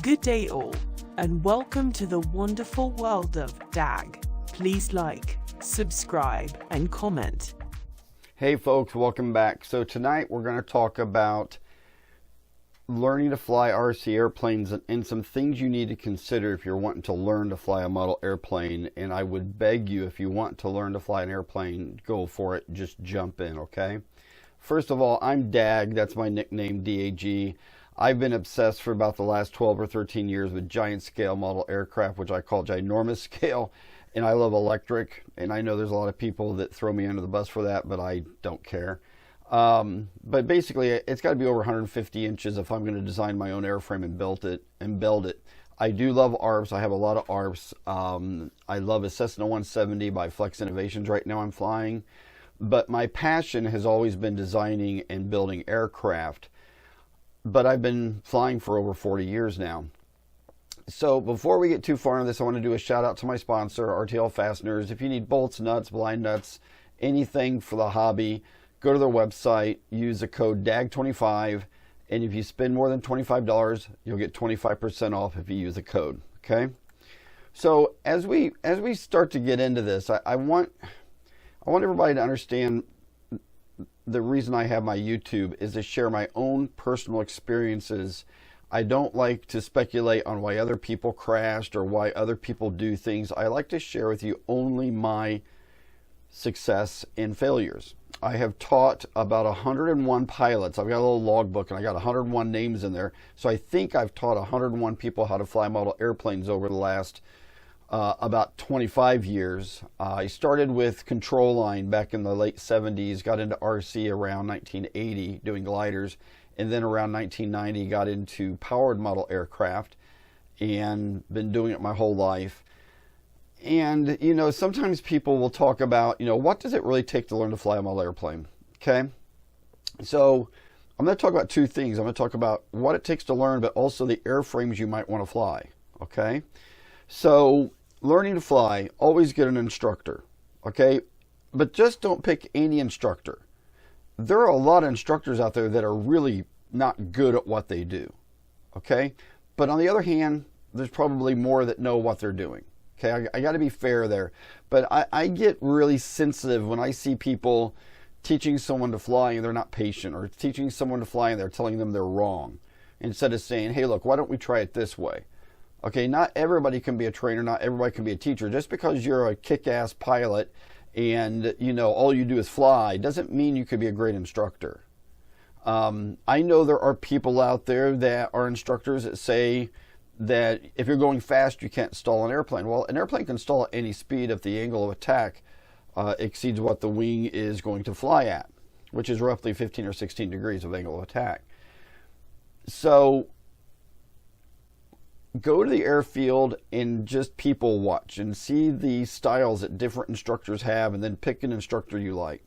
Good day all, and welcome to the wonderful world of DAG. Please like, subscribe, and comment. Hey folks, welcome back. So tonight we're going to talk about learning to fly RC airplanes and some things you need to consider if you're wanting to learn to fly a model airplane. And I would beg you, if you want to learn to fly an airplane, go for it. Just jump in, okay? First of all, I'm DAG. That's my nickname, DAG. I've been obsessed for about the last 12 or 13 years with giant scale model aircraft, which I call ginormous scale. And I love electric. And I know there's a lot of people that throw me under the bus for that, but I don't care. But basically, it's got to be over 150 inches if I'm going to design my own airframe and build it. I do love ARPs. I have a lot of ARPs. I love a Cessna 170 by Flex Innovations right now I'm flying. But my passion has always been designing and building aircraft. But I've been flying for over 40 years now. So before we get too far into this, I want to do a shout out to my sponsor, RTL Fasteners. If you need bolts, nuts, blind nuts, anything for the hobby, go to their website, use the code DAG25, and if you spend more than $25, you'll get 25% off if you use the code, okay? So as we start to get into this, I want everybody to understand the reason I have my YouTube is to share my own personal experiences. I don't like to speculate on why other people crashed or why other people do things. I like to share with you only my success and failures. I have taught about 101 pilots. I've got a little logbook and I got 101 names in there. So I think I've taught 101 people how to fly model airplanes over the last about 25 years. I started with Control Line back in the late 70s, got into RC around 1980 doing gliders, and then around 1990 got into powered model aircraft and been doing it my whole life. And, you know, sometimes people will talk about, you know, what does it really take to learn to fly a model airplane? Okay. So I'm going to talk about two things. I'm going to talk about what it takes to learn, but also the airframes you might want to fly. Okay. So learning to fly, always get an instructor. Okay. But just don't pick any instructor. There are a lot of instructors out there that are really not good at what they do. Okay. But on the other hand, there's probably more that know what they're doing. Okay, I got to be fair there. But I get really sensitive when I see people teaching someone to fly and they're not patient, or teaching someone to fly and they're telling them they're wrong, instead of saying, hey, look, why don't we try it this way? Okay, not everybody can be a trainer, not everybody can be a teacher. Just because you're a kick-ass pilot and, you know, all you do is fly doesn't mean you could be a great instructor. I know there are people out there that are instructors that say that if you're going fast, you can't stall an airplane. Well, an airplane can stall at any speed if the angle of attack exceeds what the wing is going to fly at, which is roughly 15 or 16 degrees of angle of attack. So go to the airfield and just people watch and see the styles that different instructors have, and then pick an instructor you like.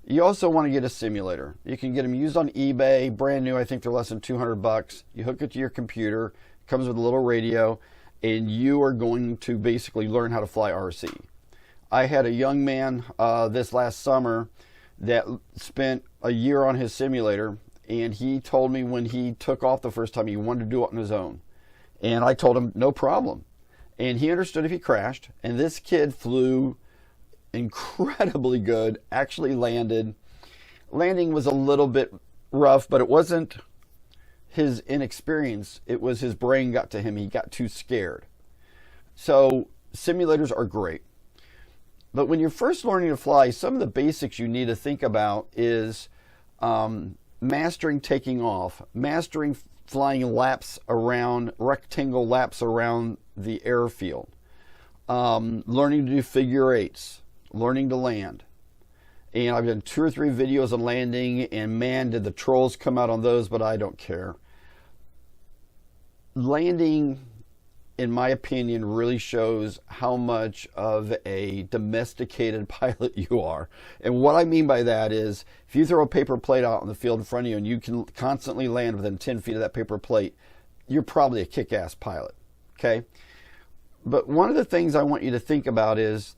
You also want to get a simulator. You can get them used on eBay, brand new. I think they're less than $200. You hook it to your computer, comes with a little radio, and you are going to basically learn how to fly RC. I had a young man this last summer that spent a year on his simulator, and he told me when he took off the first time he wanted to do it on his own. And I told him, no problem. And he understood if he crashed, and this kid flew incredibly good, actually landed. Landing was a little bit rough, but it wasn't his inexperience, it was his brain got to him. He got too scared. So simulators are great. But when you're first learning to fly, some of the basics you need to think about is mastering taking off, mastering flying laps around, rectangle laps around the airfield, learning to do figure eights, learning to land. And I've done 2 or 3 videos on landing, and man, did the trolls come out on those, but I don't care. Landing, in my opinion, really shows how much of a domesticated pilot you are. And what I mean by that is, if you throw a paper plate out on the field in front of you and you can constantly land within 10 feet of that paper plate, you're probably a kick-ass pilot, okay? But one of the things I want you to think about is,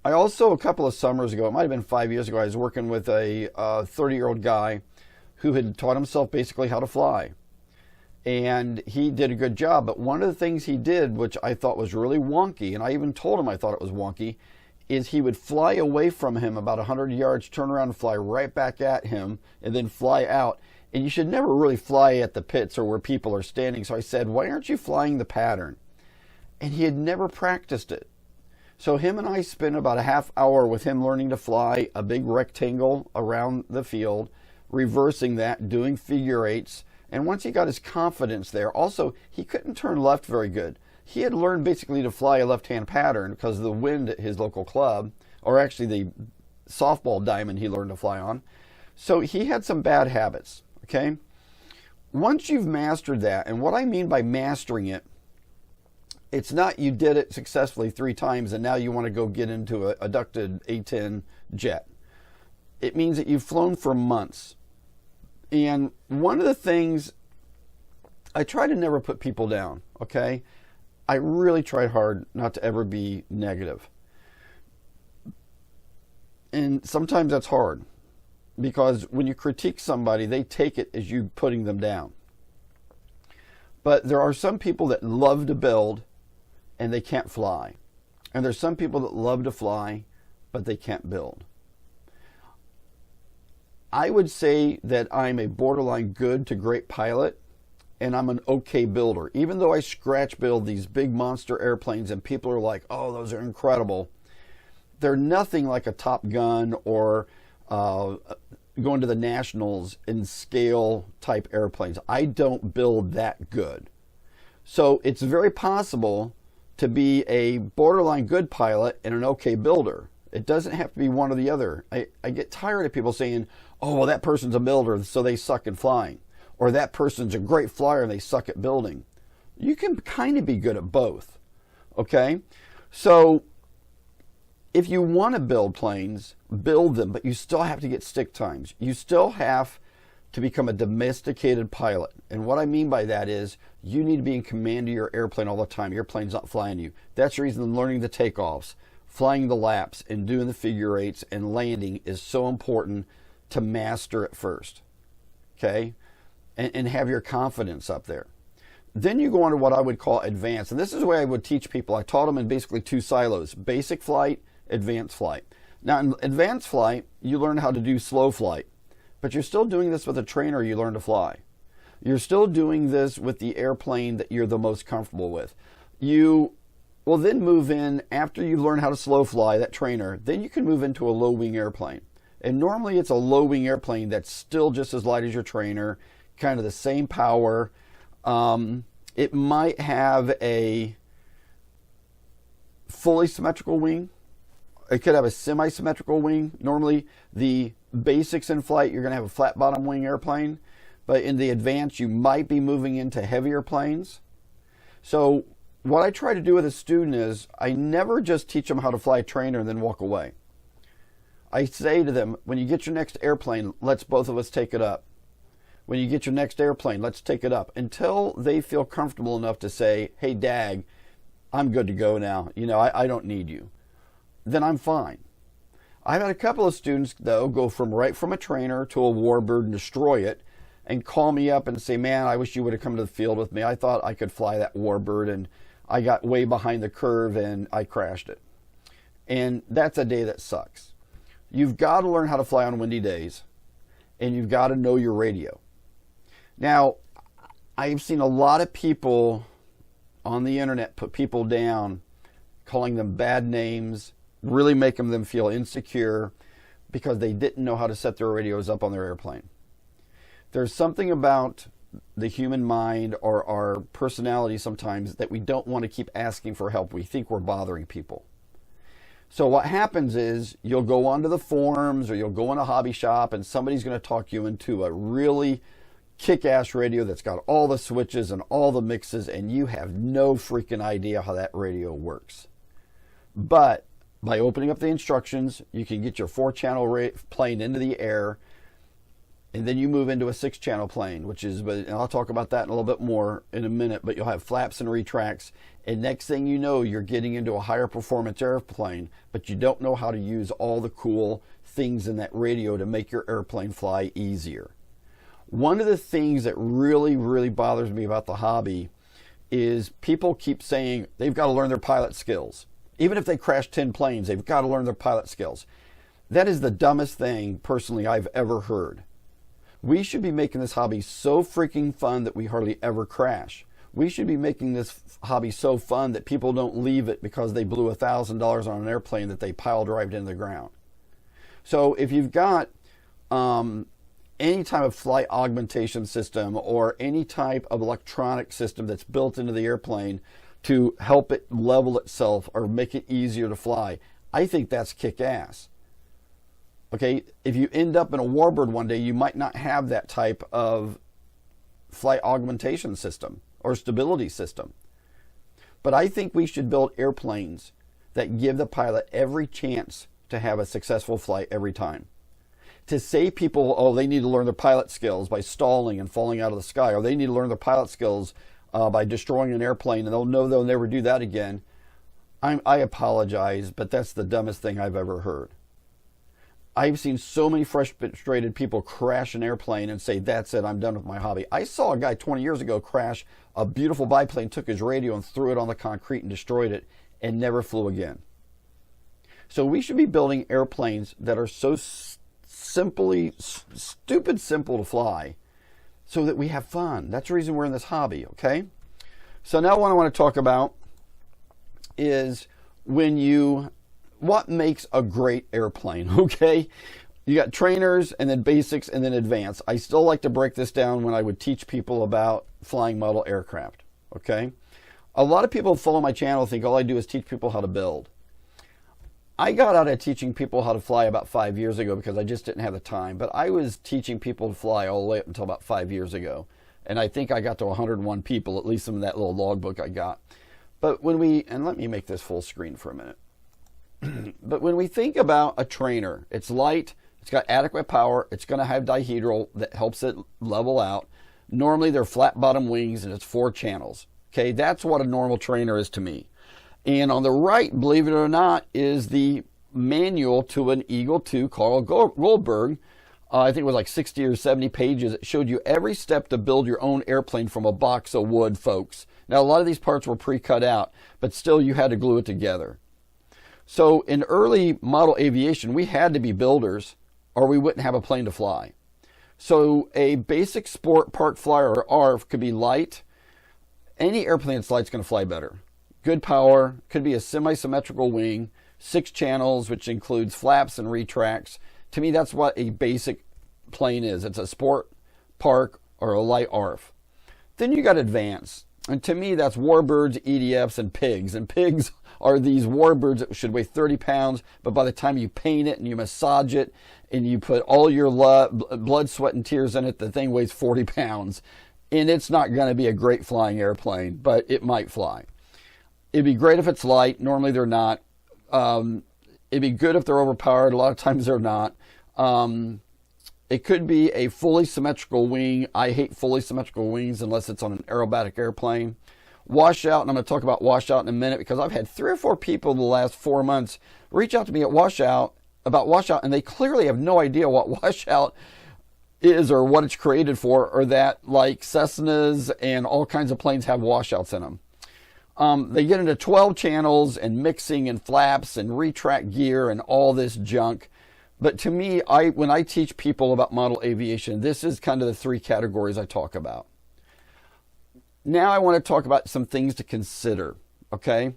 I also, a couple of summers ago, it might have been 5 years ago, I was working with a 30-year-old guy who had taught himself basically how to fly. and he did a good job. But one of the things he did, which I thought was really wonky, and I even told him I thought it was wonky, is he would fly away from him about 100 yards, turn around and fly right back at him, and then fly out. And you should never really fly at the pits or where people are standing. So I said, why aren't you flying the pattern? And he had never practiced it. So him and I spent about a half hour with him learning to fly a big rectangle around the field, reversing that, doing figure eights. And once he got his confidence there, also, he couldn't turn left very good. He had learned basically to fly a left-hand pattern because of the wind at his local club, or actually the softball diamond he learned to fly on. So he had some bad habits, okay? Once you've mastered that, and what I mean by mastering it, it's not you did it successfully 3 times and now you want to go get into a ducted A-10 jet. It means that you've flown for months. And one of the things, I try to never put people down, okay? I really tried hard not to ever be negative. And sometimes that's hard because when you critique somebody, they take it as you putting them down. But there are some people that love to build and they can't fly. And there's some people that love to fly, but they can't build. I would say that I'm a borderline good to great pilot, and I'm an okay builder. Even though I scratch build these big monster airplanes and people are like, oh, those are incredible, they're nothing like a Top Gun or going to the Nationals in scale type airplanes. I don't build that good. So it's very possible to be a borderline good pilot and an okay builder. It doesn't have to be one or the other. I get tired of people saying, oh, well, that person's a builder, so they suck at flying. Or that person's a great flyer and they suck at building. You can kind of be good at both, okay? So if you want to build planes, build them, but you still have to get stick times. You still have to become a domesticated pilot. And what I mean by that is you need to be in command of your airplane all the time. Your plane's not flying you. That's the reason learning the takeoffs, flying the laps, and doing the figure eights and landing is so important to master it first, okay? And have your confidence up there. Then you go on to what I would call advanced. And this is the way I would teach people. I taught them in basically 2 silos, basic flight, advanced flight. Now in advanced flight, you learn how to do slow flight, but you're still doing this with a trainer you learn to fly. You're still doing this with the airplane that you're the most comfortable with. You will then move in, after you learn how to slow fly, that trainer, then you can move into a low wing airplane. And normally it's a low wing airplane that's still just as light as your trainer, kind of the same power. It might have a fully symmetrical wing. It could have a semi-symmetrical wing. Normally, the basics in flight, you're going to have a flat bottom wing airplane. But in the advanced, you might be moving into heavier planes. So what I try to do with a student is I never just teach them how to fly a trainer and then walk away. I say to them, when you get your next airplane, let's both of us take it up. When you get your next airplane, let's take it up until they feel comfortable enough to say, hey, Dag, I'm good to go now. You know, I don't need you. Then I'm fine. I've had a couple of students, though, go right from a trainer to a warbird and destroy it and call me up and say, man, I wish you would have come to the field with me. I thought I could fly that warbird and I got way behind the curve and I crashed it. And that's a day that sucks. You've got to learn how to fly on windy days, and you've got to know your radio. Now, I've seen a lot of people on the internet put people down, calling them bad names, really making them feel insecure because they didn't know how to set their radios up on their airplane. There's something about the human mind or our personality sometimes that we don't want to keep asking for help. We think we're bothering people. So what happens is you'll go onto the forums or you'll go in a hobby shop and somebody's going to talk you into a really kick-ass radio that's got all the switches and all the mixes, and you have no freaking idea how that radio works. But by opening up the instructions, you can get your 4-channel plane into the air, and then you move into a 6-channel plane, which is, and I'll talk about that in a little bit more in a minute, but you'll have flaps and retracts, and next thing you know, you're getting into a higher performance airplane, but you don't know how to use all the cool things in that radio to make your airplane fly easier. One of the things that really, really bothers me about the hobby is people keep saying they've got to learn their pilot skills. Even if they crash 10 planes, they've got to learn their pilot skills. That is the dumbest thing, personally, I've ever heard. We should be making this hobby so freaking fun that we hardly ever crash. We should be making this hobby so fun that people don't leave it because they blew $1,000 on an airplane that they pile drived into the ground. So if you've got any type of flight augmentation system or any type of electronic system that's built into the airplane to help it level itself or make it easier to fly, I think that's kick-ass. Okay, if you end up in a warbird one day, you might not have that type of flight augmentation system or stability system. But I think we should build airplanes that give the pilot every chance to have a successful flight every time. To say people, oh, they need to learn their pilot skills by stalling and falling out of the sky, or they need to learn their pilot skills by destroying an airplane and they'll know they'll never do that again, I apologize, but that's the dumbest thing I've ever heard. I've seen so many frustrated people crash an airplane and say, that's it, I'm done with my hobby. I saw a guy 20 years ago crash a beautiful biplane, took his radio and threw it on the concrete and destroyed it and never flew again. So we should be building airplanes that are so stupid simple to fly so that we have fun. That's the reason we're in this hobby, okay? So now what I want to talk about is what makes a great airplane, okay? You got trainers and then basics and then advanced. I still like to break this down when I would teach people about flying model aircraft, okay? A lot of people who follow my channel think all I do is teach people how to build. I got out of teaching people how to fly about 5 years ago because I just didn't have the time, but I was teaching people to fly all the way up until about 5 years ago. And I think I got to 101 people, at least in that little logbook I got. But and let me make this full screen for a minute. But when we think about a trainer, it's light, it's got adequate power, it's going to have dihedral that helps it level out. Normally they're flat bottom wings and it's 4 channels. Okay, that's what a normal trainer is to me. And on the right, believe it or not, is the manual to an Eagle II Carl Goldberg. I think it was like 60 or 70 pages. It showed you every step to build your own airplane from a box of wood, folks. Now, a lot of these parts were pre-cut out, but still you had to glue it together. So in early model aviation, we had to be builders or we wouldn't have a plane to fly. So a basic sport park flyer or ARF could be light. Any airplane that's light is going to fly better. Good power, could be a semi-symmetrical wing, 6 channels, which includes flaps and retracts. To me, that's what a basic plane is. It's a sport, park, or a light ARF. Then you got advanced. And to me, that's warbirds, EDFs, and pigs. And pigs are these warbirds that should weigh 30 pounds, but by the time you paint it and you massage it and you put all your blood, sweat, and tears in it, the thing weighs 40 pounds. And it's not going to be a great flying airplane, but it might fly. It'd be great if it's light. Normally they're not. It'd be good if they're overpowered. A lot of times they're not. It could be a fully symmetrical wing. I hate fully symmetrical wings unless it's on an aerobatic airplane. Washout, and I'm going to talk about washout in a minute because I've had 3 or 4 people in the last 4 months reach out to me about washout, and they clearly have no idea what washout is or what it's created for, or that like Cessnas and all kinds of planes have washouts in them. They get into 12 channels and mixing and flaps and retract gear and all this junk. But to me, when I teach people about model aviation, this is kind of the 3 categories I talk about. Now I want to talk about some things to consider, okay?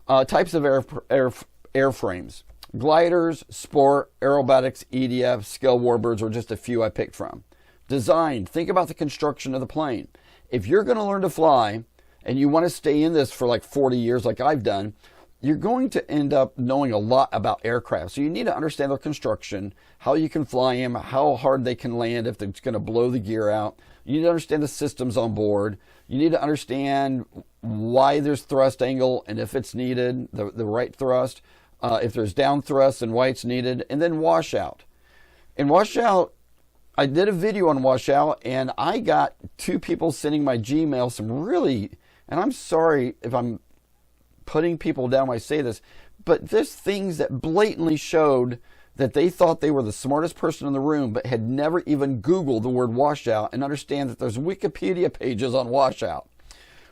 Types of airframes. Gliders, sport, aerobatics, EDF, scale warbirds are just a few I picked from. Design. Think about the construction of the plane. If you're going to learn to fly, and you want to stay in this for like 40 years like I've done, you're going to end up knowing a lot about aircraft. So you need to understand their construction, how you can fly them, how hard they can land if it's going to blow the gear out. You need to understand the systems on board. You need to understand why there's thrust angle and if it's needed, the right thrust, if there's down thrust and why it's needed, and then washout. And washout, I did a video on washout and I got 2 people sending my Gmail some really, and I'm sorry if I'm putting people down when I say this, but there's things that blatantly showed that they thought they were the smartest person in the room, but had never even Googled the word washout and understand that there's Wikipedia pages on washout.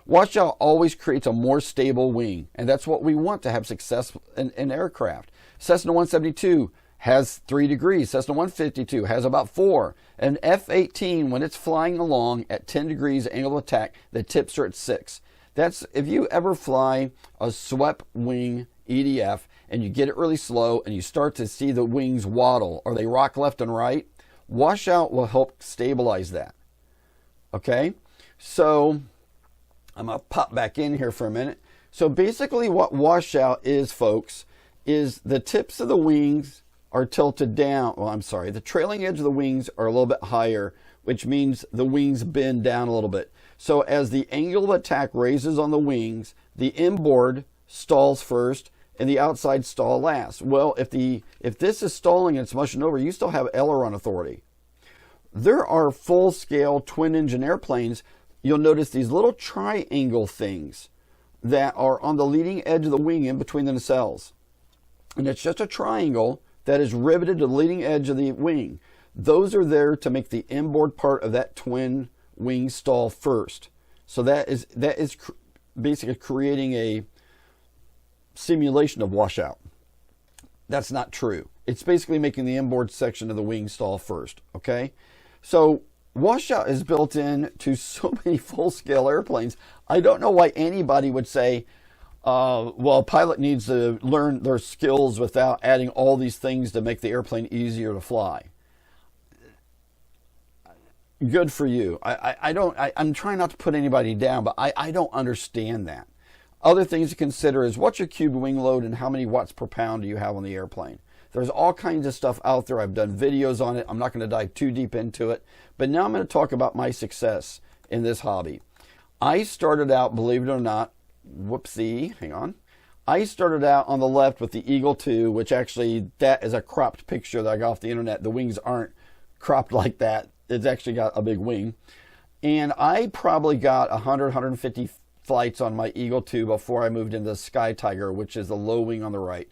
Washout always creates a more stable wing, and that's what we want to have success in aircraft. Cessna 172 has 3 degrees. Cessna 152 has about 4. And F-18, when it's flying along at 10 degrees angle of attack, the tips are at 6. That's if you ever fly a swept wing EDF and you get it really slow and you start to see the wings waddle or they rock left and right, washout will help stabilize that. Okay? So I'm going to pop back in here for a minute. So basically what washout is, folks, is the tips of the wings are tilted down. Well, I'm sorry. The trailing edge of the wings are a little bit higher, which means the wings bend down a little bit. So as the angle of attack raises on the wings, the inboard stalls first and the outside stall last. Well, if this is stalling and it's mushing over, you still have aileron authority. There are full-scale twin-engine airplanes. You'll notice these little triangle things that are on the leading edge of the wing in between the nacelles. And it's just a triangle that is riveted to the leading edge of the wing. Those are there to make the inboard part of that twin wing stall first. So that is basically creating a simulation of washout. That's not true. It's basically making the inboard section of the wing stall first. Okay? So washout is built in to so many full-scale airplanes. I don't know why anybody would say, well, a pilot needs to learn their skills without adding all these things to make the airplane easier to fly. Good for you. I'm trying not to put anybody down, but I don't understand that. Other things to consider is what's your cube wing load and how many watts per pound do you have on the airplane. There's all kinds of stuff out there. I've done videos on it. I'm not going to dive too deep into it. But now I'm going to talk about my success in this hobby. I started out, believe it or not, whoopsie, hang on. I started out on the left with the Eagle 2, which actually, that is a cropped picture that I got off the internet. The wings aren't cropped like that. It's actually got a big wing. And I probably got 100, 150 flights on my Eagle 2 before I moved into the Sky Tiger, which is the low wing on the right.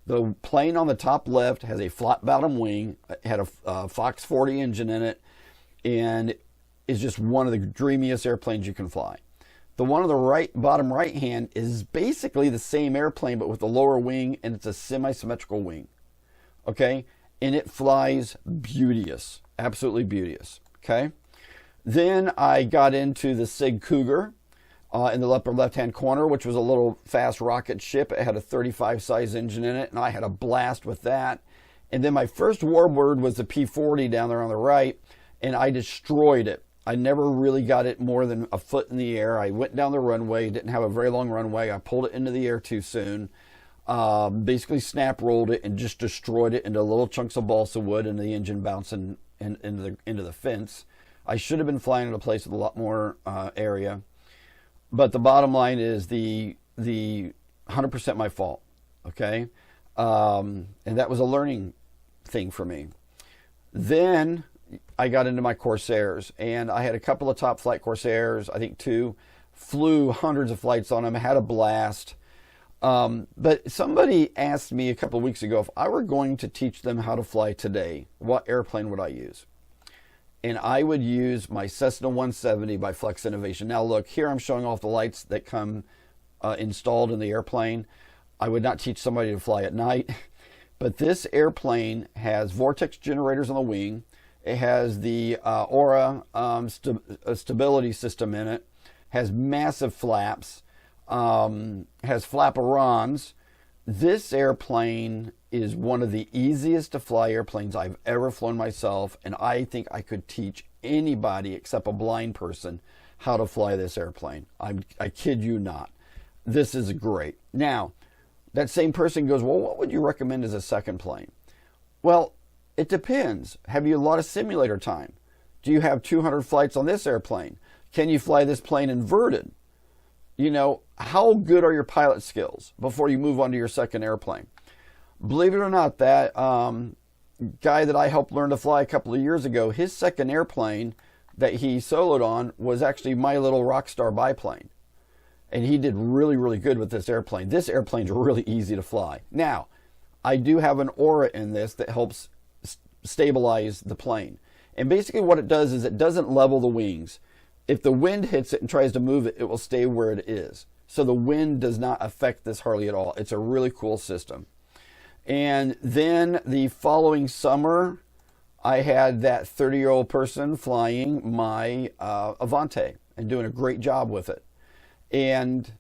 The plane on the top left has a flat bottom wing. It had a Fox 40 engine in it, and is just one of the dreamiest airplanes you can fly. The one on the right, bottom right hand, is basically the same airplane, but with a lower wing, and it's a semi-symmetrical wing. Okay? And it flies beauteous. Absolutely beauteous. Okay? Then I got into the Sig Cougar in the upper left-hand corner, which was a little fast rocket ship. It had a 35 size engine in it, and I had a blast with that. And then my first warbird was the P-40 down there on the right, and I destroyed it. I never really got it more than a foot in the air. I went down the runway, didn't have a very long runway. I pulled it into the air too soon. Basically snap rolled it and just destroyed it into little chunks of balsa wood and the engine bouncing into the fence. I should have been flying in a place with a lot more area. But the bottom line is the 100% my fault. Okay? And that was a learning thing for me. Then I got into my Corsairs, and I had a couple of top flight Corsairs, I think 2, flew hundreds of flights on them, had a blast. But somebody asked me a couple of weeks ago if I were going to teach them how to fly today, what airplane would I use? And I would use my Cessna 170 by Flex Innovation. Now look, here I'm showing off the lights that come installed in the airplane. I would not teach somebody to fly at night, but this airplane has vortex generators on the wing. It has the Aura stability system in it, has massive flaps, has flaperons. This airplane is one of the easiest to fly airplanes I've ever flown myself, and I think I could teach anybody except a blind person how to fly this airplane. I kid you not. This is great. Now, that same person goes, well, what would you recommend as a second plane? Well, it depends. Have you a lot of simulator time? Do you have 200 flights on this airplane? Can you fly this plane inverted? You know, how good are your pilot skills before you move on to your second airplane? Believe it or not, that guy that I helped learn to fly a couple of years ago, his second airplane that he soloed on was actually my little Rockstar biplane. And he did really, really good with this airplane. This airplane's really easy to fly. Now, I do have an aura in this that helps stabilize the plane. And basically what it does is it doesn't level the wings. If the wind hits it and tries to move it, it will stay where it is. So the wind does not affect this hardly at all. It's a really cool system. And then the following summer, I had that 30-year-old person flying my Avante and doing a great job with it. And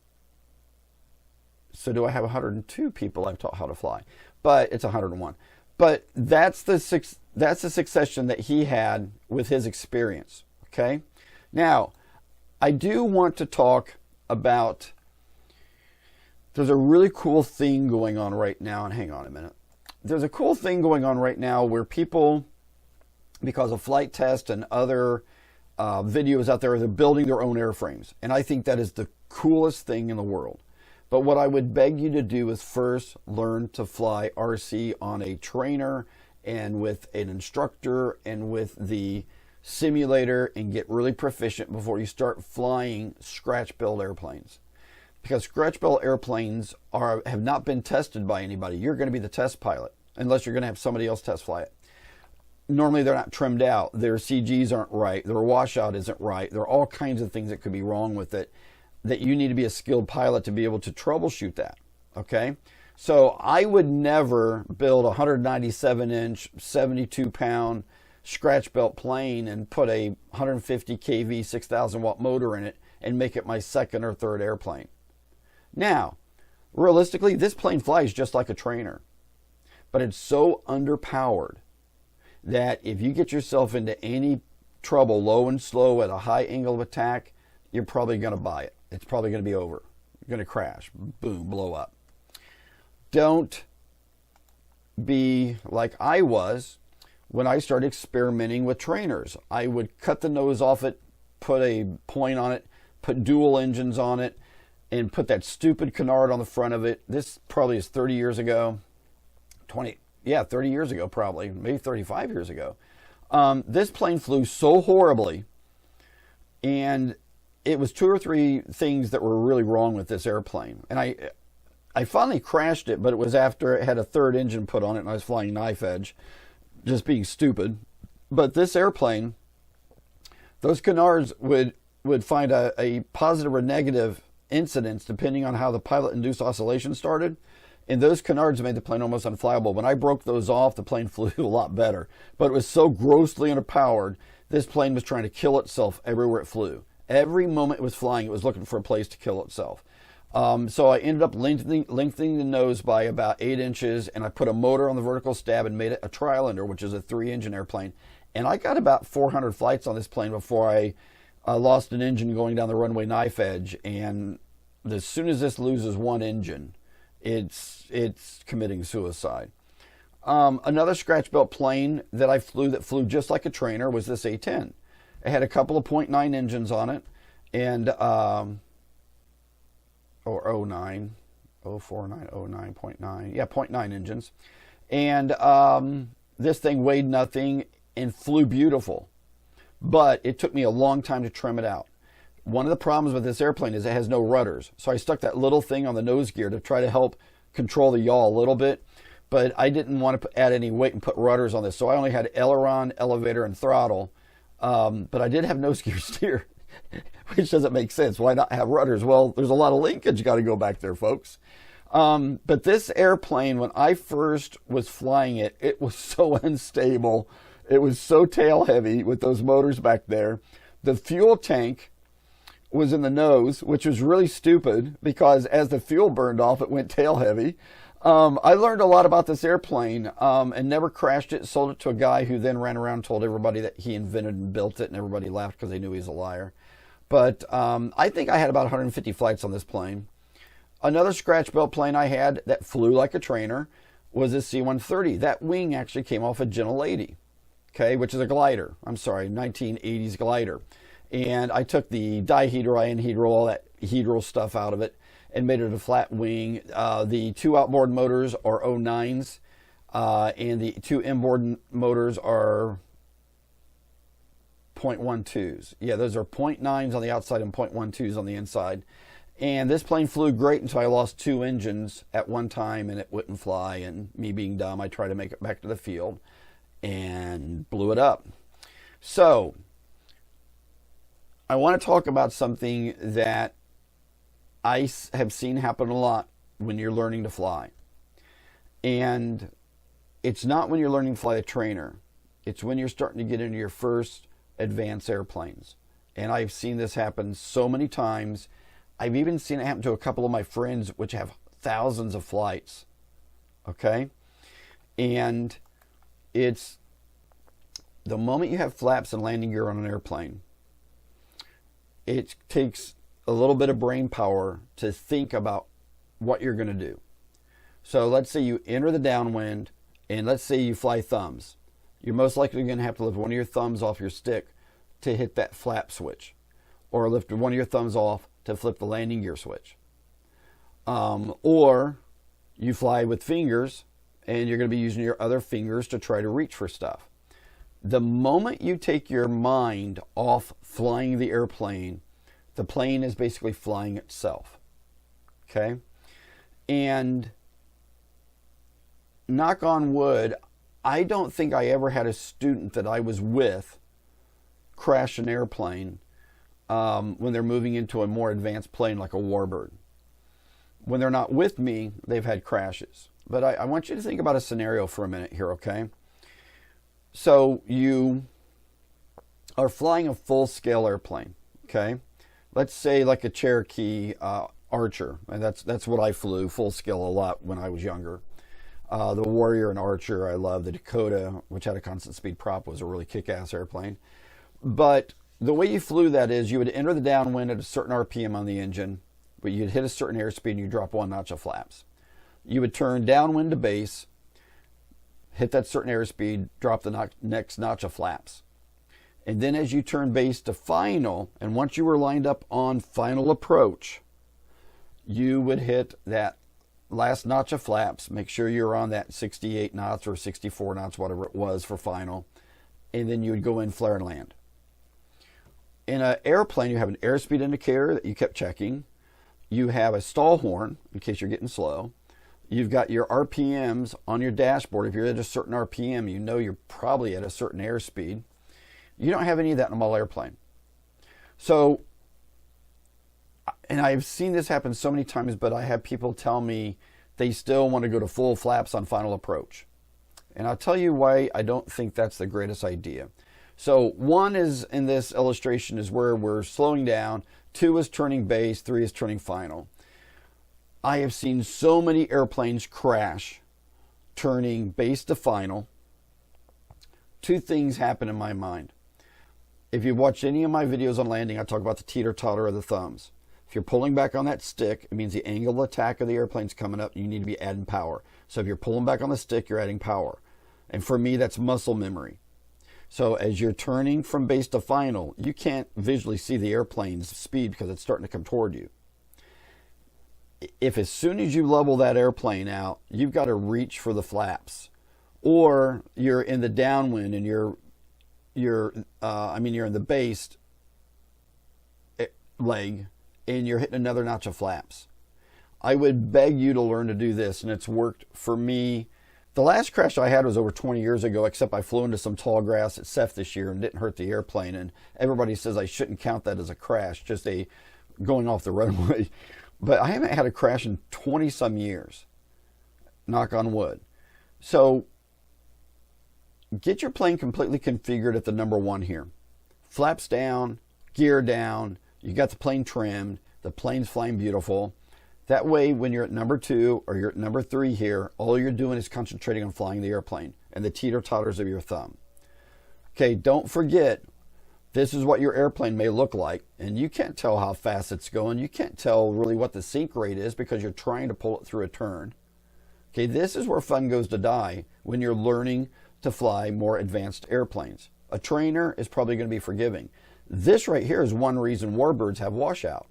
so do I have 102 people I've taught how to fly? But it's 101. But that's the succession that he had with his experience. Okay? Now, I do want to talk about, there's a really cool thing going on right now, and hang on a minute. There's a cool thing going on right now where people, because of flight test and other videos out there, they're building their own airframes. And I think that is the coolest thing in the world. But what I would beg you to do is first learn to fly RC on a trainer and with an instructor and with the simulator, and get really proficient before you start flying scratch-built airplanes. Because scratch-built airplanes have not been tested by anybody. You're going to be the test pilot, unless you're going to have somebody else test fly it. Normally they're not trimmed out. Their CGs aren't right. Their washout isn't right. There are all kinds of things that could be wrong with it that you need to be a skilled pilot to be able to troubleshoot that. Okay? So I would never build a 197-inch, 72-pound scratch-built plane and put a 150 kV, 6,000-watt motor in it and make it my second or third airplane. Now, realistically, this plane flies just like a trainer, but it's so underpowered that if you get yourself into any trouble low and slow at a high angle of attack, you're probably going to buy it. It's probably going to be over. You're going to crash, boom, blow up. Don't be like I was when I started experimenting with trainers. I would cut the nose off it, put a point on it, put dual engines on it, and put that stupid canard on the front of it. This probably is 30 years ago. 30 years ago probably, maybe 35 years ago. This plane flew so horribly, and it was 2 or 3 things that were really wrong with this airplane. And I finally crashed it, but it was after it had a third engine put on it and I was flying knife edge, just being stupid. But this airplane, those canards would find a positive or negative incidence depending on how the pilot-induced oscillation started. And those canards made the plane almost unflyable. When I broke those off, the plane flew a lot better. But it was so grossly underpowered, this plane was trying to kill itself everywhere it flew. Every moment it was flying, it was looking for a place to kill itself. So I ended up lengthening the nose by about 8 inches, and I put a motor on the vertical stab and made it a Trilander, which is a 3-engine airplane. And I got about 400 flights on this plane before I lost an engine going down the runway knife edge. And as soon as this loses one engine, it's committing suicide. Another scratch-built plane that I flew that flew just like a trainer was this A-10. It had a couple of .9 engines on it, and or 09, 049, 09, .9, yeah, .9 engines. And this thing weighed nothing and flew beautiful, but it took me a long time to trim it out. One of the problems with this airplane is it has no rudders, so I stuck that little thing on the nose gear to try to help control the yaw a little bit, but I didn't want to add any weight and put rudders on this, so I only had aileron, elevator, and throttle, but I did have nose gear steer, which doesn't make sense. Why not have rudders? Well, there's a lot of linkage got to go back there, folks. But this airplane, when I first was flying it, it was so unstable. It was so tail heavy with those motors back there. The fuel tank was in the nose, which was really stupid because as the fuel burned off, it went tail heavy. I learned a lot about this airplane and never crashed it. Sold it to a guy who then ran around and told everybody that he invented and built it, and everybody laughed because they knew he was a liar. But I think I had about 150 flights on this plane. Another scratch-built plane I had that flew like a trainer was a C-130. That wing actually came off a Gentle Lady, okay, which is a glider. I'm sorry, 1980s glider. And I took the dihedral, anhedral, all that hedral stuff out of it and made it a flat wing. The 2 outboard motors are 09s, and the 2 inboard motors are .12s. Yeah, those are .9s on the outside and .12s on the inside. And this plane flew great until I lost 2 engines at one time and it wouldn't fly. And me being dumb, I tried to make it back to the field and blew it up. So I want to talk about something that I have seen happen a lot when you're learning to fly. And it's not when you're learning to fly a trainer. It's when you're starting to get into your first advanced airplanes. And I've seen this happen so many times. I've even seen it happen to a couple of my friends which have thousands of flights. Okay? And it's the moment you have flaps and landing gear on an airplane, it takes a little bit of brain power to think about what you're going to do. So let's say you enter the downwind, and let's say you fly thumbs. You're most likely going to have to lift one of your thumbs off your stick to hit that flap switch, or lift one of your thumbs off to flip the landing gear switch. Or you fly with fingers, and you're going to be using your other fingers to try to reach for stuff. The moment you take your mind off flying the airplane, the plane is basically flying itself. Okay? And knock on wood, I don't think I ever had a student that I was with crash an airplane when they're moving into a more advanced plane like a Warbird. When they're not with me, they've had crashes. But I want you to think about a scenario for a minute here, okay? So you are flying a full-scale airplane, okay? Let's say like a Cherokee Archer, and that's what I flew full-scale a lot when I was younger. The Warrior and Archer, I love. The Dakota, which had a constant speed prop, was a really kick-ass airplane. But the way you flew that is you would enter the downwind at a certain RPM on the engine, but you'd hit a certain airspeed and you drop one notch of flaps. You would turn downwind to base, hit that certain airspeed, drop the next notch of flaps. And then as you turn base to final, and once you were lined up on final approach, you would hit that last notch of flaps, make sure you're on that 68 knots or 64 knots, whatever it was for final, and then you would go in, flare, and land. In an airplane, you have an airspeed indicator that you kept checking. You have a stall horn in case you're getting slow. You've got your RPMs on your dashboard. If you're at a certain RPM, you know you're probably at a certain airspeed. You don't have any of that in a model airplane. So, and I've seen this happen so many times, but I have people tell me they still want to go to full flaps on final approach. And I'll tell you why I don't think that's the greatest idea. So 1 is, in this illustration, is where we're slowing down. 2 is turning base. 3 is turning final. I have seen so many airplanes crash turning base to final. 2 things happen in my mind. If you've watched any of my videos on landing, I talk about the teeter-totter of the thumbs. If you're pulling back on that stick, it means the angle of attack of the airplane's coming up, and you need to be adding power. So if you're pulling back on the stick, you're adding power. And for me, that's muscle memory. So as you're turning from base to final, you can't visually see the airplane's speed because it's starting to come toward you. If as soon as you level that airplane out, you've got to reach for the flaps, or you're in the downwind and you're in the base leg and you're hitting another notch of flaps. I would beg you to learn to do this, and it's worked for me. The last crash I had was over 20 years ago, except I flew into some tall grass at CEF this year and didn't hurt the airplane, and everybody says I shouldn't count that as a crash, just a going off the runway. But I haven't had a crash in 20-some years, knock on wood. So get your plane completely configured at the number 1 here. Flaps down, gear down, you got the plane trimmed, the plane's flying beautiful. That way, when you're at number 2 or you're at number 3 here, all you're doing is concentrating on flying the airplane and the teeter-totters of your thumb. Okay, don't forget, this is what your airplane may look like, and you can't tell how fast it's going. You can't tell really what the sink rate is because you're trying to pull it through a turn. Okay, this is where fun goes to die when you're learning to fly more advanced airplanes. A trainer is probably going to be forgiving. This right here is one reason Warbirds have washout.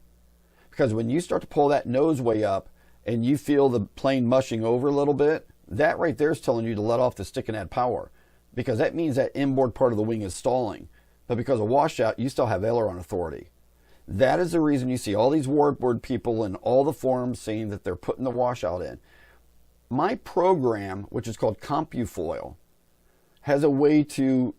Because when you start to pull that nose way up and you feel the plane mushing over a little bit, that right there is telling you to let off the stick and add power. Because that means that inboard part of the wing is stalling. But because of washout, you still have aileron authority. That is the reason you see all these warbird people in all the forums saying that they're putting the washout in. My program, which is called CompuFoil, has a way to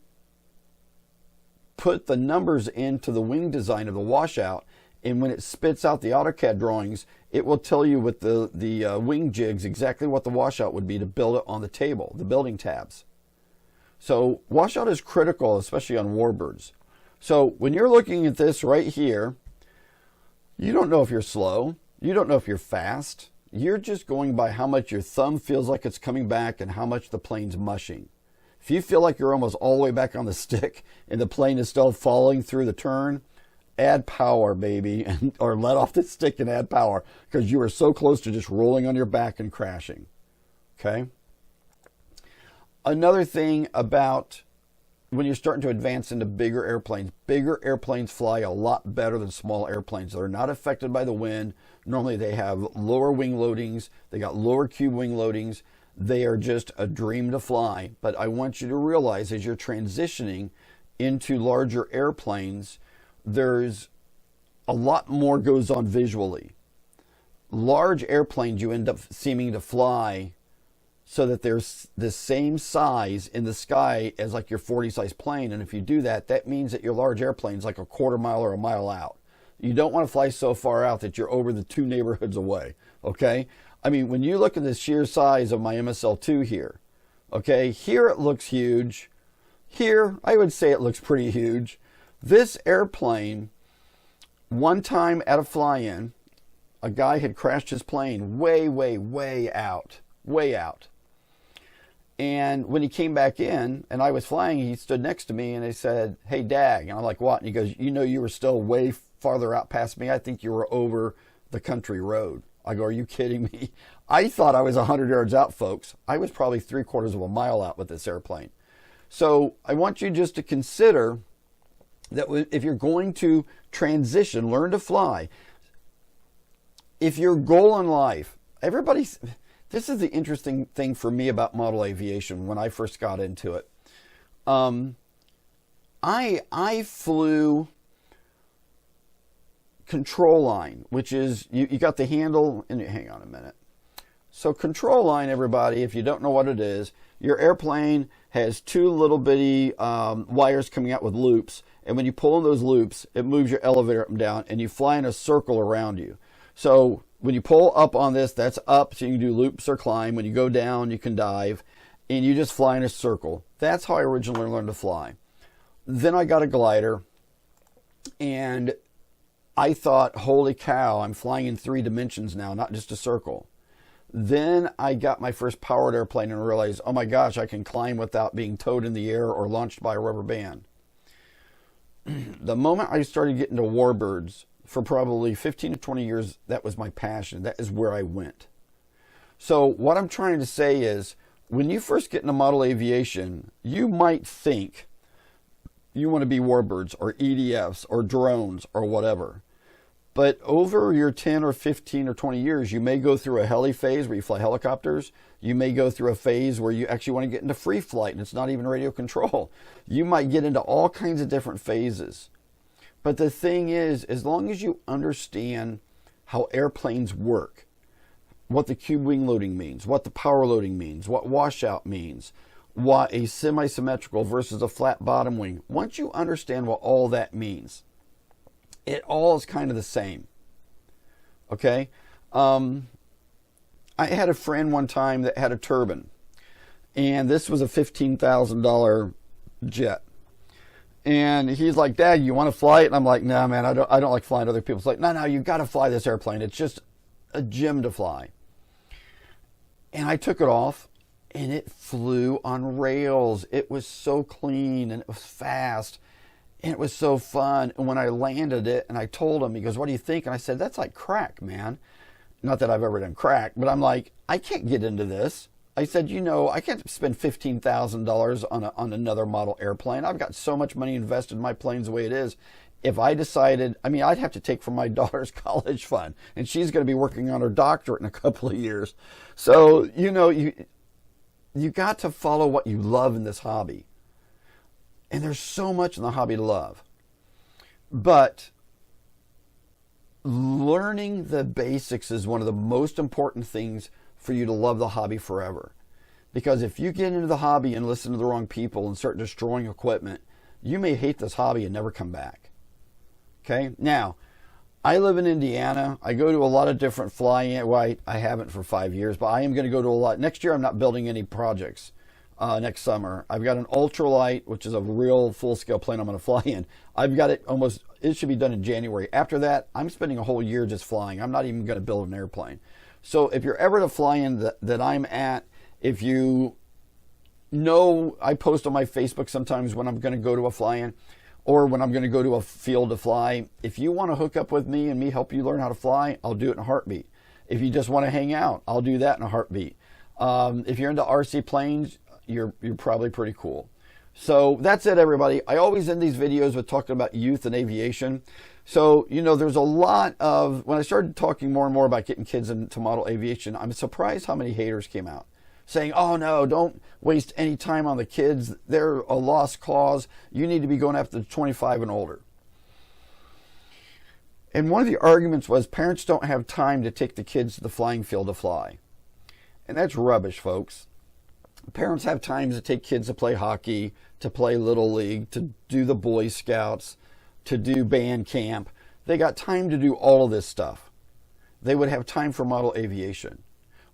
put the numbers into the wing design of the washout, and when it spits out the AutoCAD drawings, it will tell you with the wing jigs exactly what the washout would be to build it on the table, the building tabs. So washout is critical, especially on warbirds. So when you're looking at this right here, you don't know if you're slow, you don't know if you're fast, you're just going by how much your thumb feels like it's coming back and how much the plane's mushing. If you feel like you're almost all the way back on the stick and the plane is still falling through the turn, add power, baby, or let off the stick and add power, because you are so close to just rolling on your back and crashing. Okay? Another thing about when you're starting to advance into bigger airplanes fly a lot better than small airplanes. They're not affected by the wind. Normally they have lower wing loadings. They got lower cube wing loadings. They are just a dream to fly. But I want you to realize as you're transitioning into larger airplanes, there's a lot more goes on visually. Large airplanes you end up seeming to fly so that there's the same size in the sky as like your 40 size plane. And if you do that, that means that your large airplane's like a quarter mile or a mile out. You don't want to fly so far out that you're over the 2 neighborhoods away, okay? I mean, when you look at the sheer size of my MSL2 here, okay, here it looks huge. Here, I would say it looks pretty huge. This airplane, one time at a fly-in, a guy had crashed his plane way out. And when he came back in and I was flying, he stood next to me and he said, "Hey, Dag." And I'm like, "What?" And he goes, "You know, you were still way farther out past me. I think you were over the country road." I go, "Are you kidding me?" I thought I was 100 yards out, folks. I was probably 3/4 of a mile out with this airplane. So I want you just to consider that if you're going to transition, learn to fly, if your goal in life, this is the interesting thing for me about model aviation when I first got into it. I flew control line, which is, you got the handle, and hang on a minute. So control line, everybody, if you don't know what it is, your airplane has 2 little bitty wires coming out with loops, and when you pull in those loops, it moves your elevator up and down, and you fly in a circle around you. So when you pull up on this, that's up, so you can do loops or climb. When you go down, you can dive, and you just fly in a circle. That's how I originally learned to fly. Then I got a glider, and I thought, holy cow, I'm flying in 3 dimensions now, not just a circle. Then I got my first powered airplane and realized, oh my gosh, I can climb without being towed in the air or launched by a rubber band. The moment I started getting to warbirds, for probably 15 to 20 years, that was my passion. That is where I went. So what I'm trying to say is, when you first get into model aviation, you might think you want to be warbirds or EDFs or drones or whatever. But over your 10 or 15 or 20 years, you may go through a heli phase where you fly helicopters. You may go through a phase where you actually want to get into free flight and it's not even radio control. You might get into all kinds of different phases. But the thing is, as long as you understand how airplanes work, what the cube wing loading means, what the power loading means, what washout means, what a semi-symmetrical versus a flat bottom wing, once you understand what all that means, it all is kind of the same. Okay? I had a friend one time that had a turbine, and this was a $15,000 jet. And he's like, "Dad, you want to fly it?" And I'm like, "No, man, I don't like flying other people." It's like, no, you got to fly this airplane. It's just a gem to fly. And I took it off, and it flew on rails. It was so clean, and it was fast, and it was so fun. And when I landed it, and I told him, he goes, "What do you think?" And I said, "That's like crack, man." Not that I've ever done crack, but I'm like, I can't get into this. I said, I can't spend $15,000 on another model airplane. I've got so much money invested in my planes the way it is. If I decided, I'd have to take from my daughter's college fund, and she's going to be working on her doctorate in a couple of years. So, you got to follow what you love in this hobby. And there's so much in the hobby to love. But learning the basics is one of the most important things for you to love the hobby forever. Because if you get into the hobby and listen to the wrong people and start destroying equipment, you may hate this hobby and never come back. Okay? Now, I live in Indiana. I go to a lot of different fly-in. Well, I haven't for 5 years, but I am going to go to a lot. Next year, I'm not building any projects. Next summer, I've got an ultralight, which is a real full-scale plane I'm going to fly in. I've got it almost, it should be done in January. After that, I'm spending a whole year just flying. I'm not even going to build an airplane. So if you're ever to fly in that I'm at, if you know, I post on my Facebook sometimes when I'm going to go to a fly-in or when I'm going to go to a field to fly. If you want to hook up with me and me help you learn how to fly, I'll do it in a heartbeat. If you just want to hang out, I'll do that in a heartbeat. If you're into RC planes, you're probably pretty cool. So that's it, everybody. I always end these videos with talking about youth and aviation. So, you know, there's a lot of, when I started talking more and more about getting kids into model aviation, I'm surprised how many haters came out saying, oh no, don't waste any time on the kids. They're a lost cause. You need to be going after the 25 and older. And one of the arguments was parents don't have time to take the kids to the flying field to fly. And that's rubbish, folks. Parents have time to take kids to play hockey, to play Little League, to do the Boy Scouts, to do band camp. They got time to do all of this stuff. They would have time for model aviation.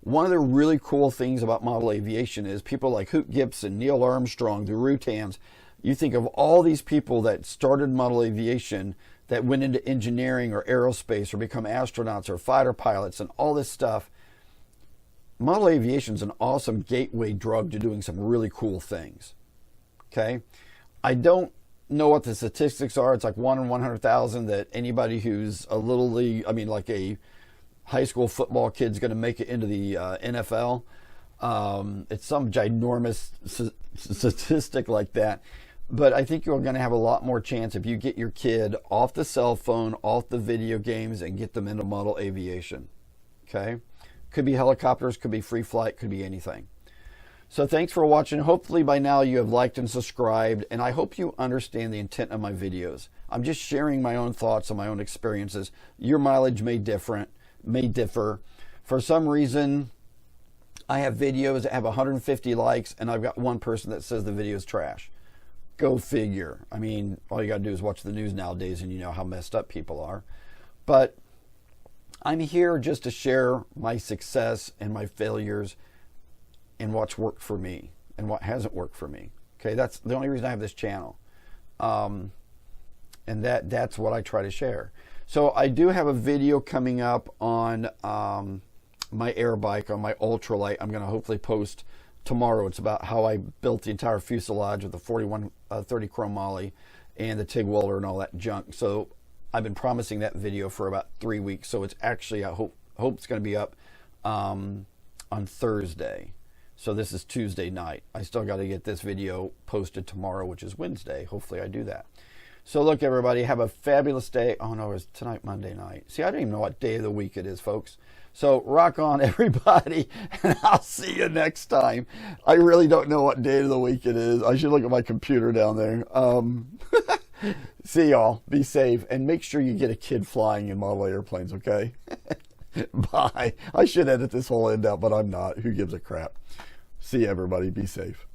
One of the really cool things about model aviation is people like Hoot Gibson, Neil Armstrong, the Rutans. You think of all these people that started model aviation that went into engineering or aerospace or become astronauts or fighter pilots and all this stuff. Model aviation is an awesome gateway drug to doing some really cool things. Okay? I don't know what the statistics are. It's like 1 in 100,000 that anybody who's a little league, I mean like a high school football kid's going to make it into the NFL. It's some ginormous statistic like that. But I think you're going to have a lot more chance if you get your kid off the cell phone, off the video games, and get them into model aviation. Okay? Could be helicopters, could be free flight, could be anything. So thanks for watching. Hopefully by now you have liked and subscribed, and I hope you understand the intent of my videos. I'm just sharing my own thoughts and my own experiences. Your mileage may differ. For some reason, I have videos that have 150 likes, and I've got one person that says the video is trash. Go figure. I mean, all you got to do is watch the news nowadays, and you know how messed up people are. But I'm here just to share my success and my failures and what's worked for me and what hasn't worked for me. Okay, that's the only reason I have this channel. And that's what I try to share. So I do have a video coming up on my air bike, on my ultralight. I'm going to hopefully post tomorrow. It's about how I built the entire fuselage with the 4130 chromoly and the TIG welder and all that junk. So I've been promising that video for about 3 weeks, so it's actually, I hope it's going to be up on Thursday. So this is Tuesday night. I still got to get this video posted tomorrow, which is Wednesday. Hopefully I do that. So look, everybody, have a fabulous day. Oh no, it's tonight, Monday night. See, I don't even know what day of the week it is, folks. So rock on, everybody, and I'll see you next time. I really don't know what day of the week it is. I should look at my computer down there. See y'all. Be safe. And make sure you get a kid flying in model airplanes, okay? Bye. I should edit this whole end out, but I'm not. Who gives a crap? See you, everybody. Be safe.